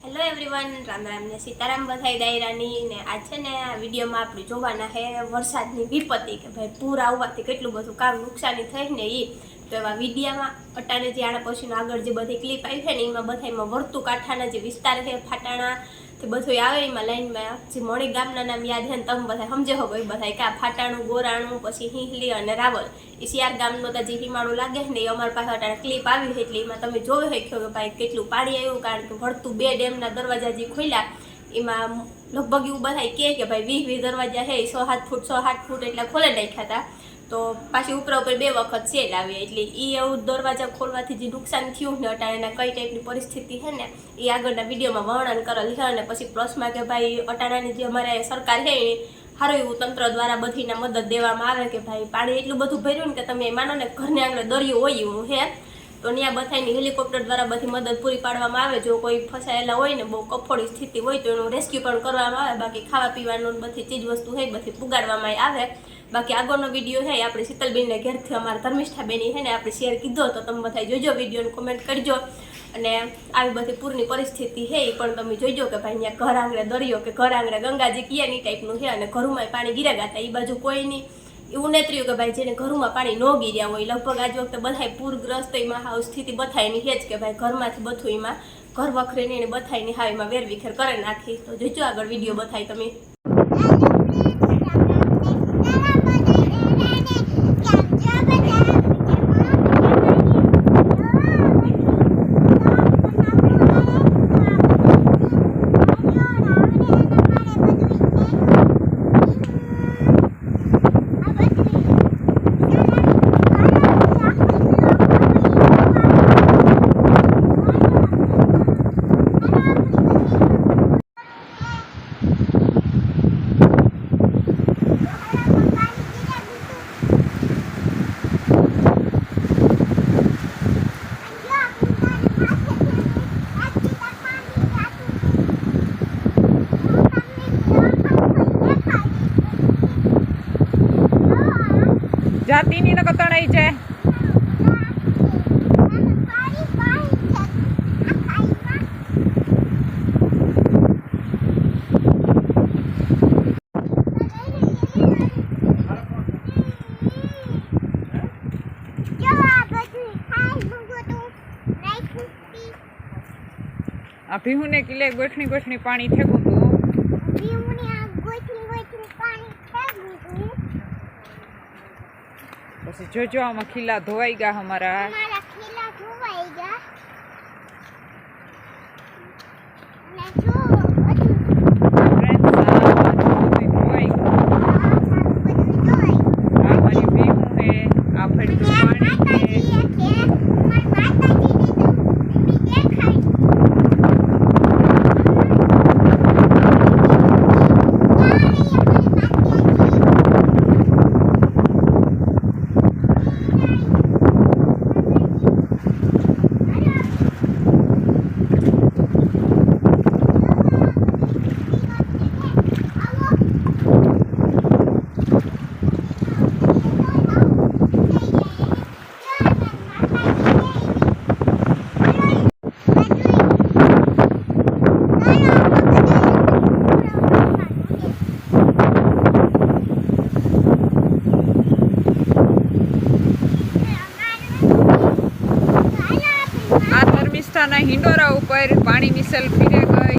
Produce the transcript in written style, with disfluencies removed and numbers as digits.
hello everyone, Ram Ram ને સીતારામ બધાય દાયરાની ને આજ છે ને આ વિડીયોમાં આપણે જોવાના છે વરસાદની વિપત્તિ કે ભાઈ પૂર આવવાથી કેટલું બધું કામ નુકસાની થઈ ને એ તો એવા વિડીયામાં અટાણે જે આના પછીનો આગળ જે બધી ક્લિપ આવી છે ને એમાં બધામાં વર્તુ કાંઠાના જે વિસ્તાર છે ફાટાણા તે બધું આવે એમાં લાઈનમાં જે મણી ગામના નામ યાદ છે ને તમે બધા સમજે હો ભાઈ બધા કે આ ફાટાણું ગોરાણું પછી હિંહલી અને રાવલ એ શિયાર ગામનો તો જે હિમાળું લાગે ને એ અમારી પાસે અટાણે ક્લિપ આવી છે એટલે એમાં તમે જોઈ શક્યો કે ભાઈ કેટલું પાણી આવ્યું કારણ કે વળતું 2 ડેમના દરવાજા જે ખોલ્યા એમાં લગભગ એવું બધા કે ભાઈ 20 દરવાજા છે 6-7 ફૂટ 6-8 ફૂટ એટલે ખોલે નાખ્યા હતા તો પાછી ઉપર 2 વખત સેલ આવે એટલે એ એવું દરવાજા ખોલવાથી જે નુકસાન થયું ને અટાણાના કઈ ટાઈપની પરિસ્થિતિ છે ને એ આગળના વિડીયોમાં વર્ણન કરેલ છે અને પછી પ્લસમાં કે ભાઈ અટાણાની જે અમારે સરકાર છે એ સારું એવું તંત્ર દ્વારા બધીને મદદ દેવામાં આવે કે ભાઈ પાણી એટલું બધું ભર્યું ને કે તમે માનો ને ઘરને આગળ દરિયો હોય એવું હે તો ત્યાં બધાની હેલિકોપ્ટર દ્વારા બધી મદદ પૂરી પાડવામાં આવે જો કોઈ ફસાયેલા હોય ને બહુ કફોડી સ્થિતિ હોય તો એનું રેસ્ક્યુ પણ કરવામાં આવે બાકી ખાવા પીવાનું બધી ચીજ વસ્તુ હોય બધી પુગાડવામાં આવે બાકી આગળનો વિડીયો છે આપણે શીતલબેનને ઘેરથી અમારા ધર્મિષ્ઠાબેની છે ને આપણે શેર કીધો તો તમે બધા જોજો વિડીયોને કોમેન્ટ કરજો અને આવી બધી પૂરની પરિસ્થિતિ છે એ પણ તમે જોઈજો કે ભાઈ અહીંયા ઘર આંગણે દરિયો કે ઘર આંગણે ગંગાજી કિયાની ટાઈપનું છે અને ઘરમાં પાણી ગીર્યા હતા એ બાજુ કોઈ નહીં એવું નથી રહ્યું કે ભાઈ જેને ઘરમાં પાણી ન ગીર્યા હોય લગભગ આજ વખતે બધા પૂરગ્રસ્ત એમાં હાવ સ્થિતિ બથાયની છે જ કે ભાઈ ઘરમાંથી બધું એમાં ઘર વખરીને એને બથાયની હાવ એમાં વેરવિખેર કરી નાખી તો જોજો આગળ વિડીયો બતાય તમે જાતિની ન કતણાઈ છે આ ભીહુને કિલે ગોઠણી પાણી થેગું તું પછી જોજો આમાં ખીલા ધોવાઈ ગયા અમારા હિંડોરા ઉપર પાણી મિસલ ફીરે ગઈ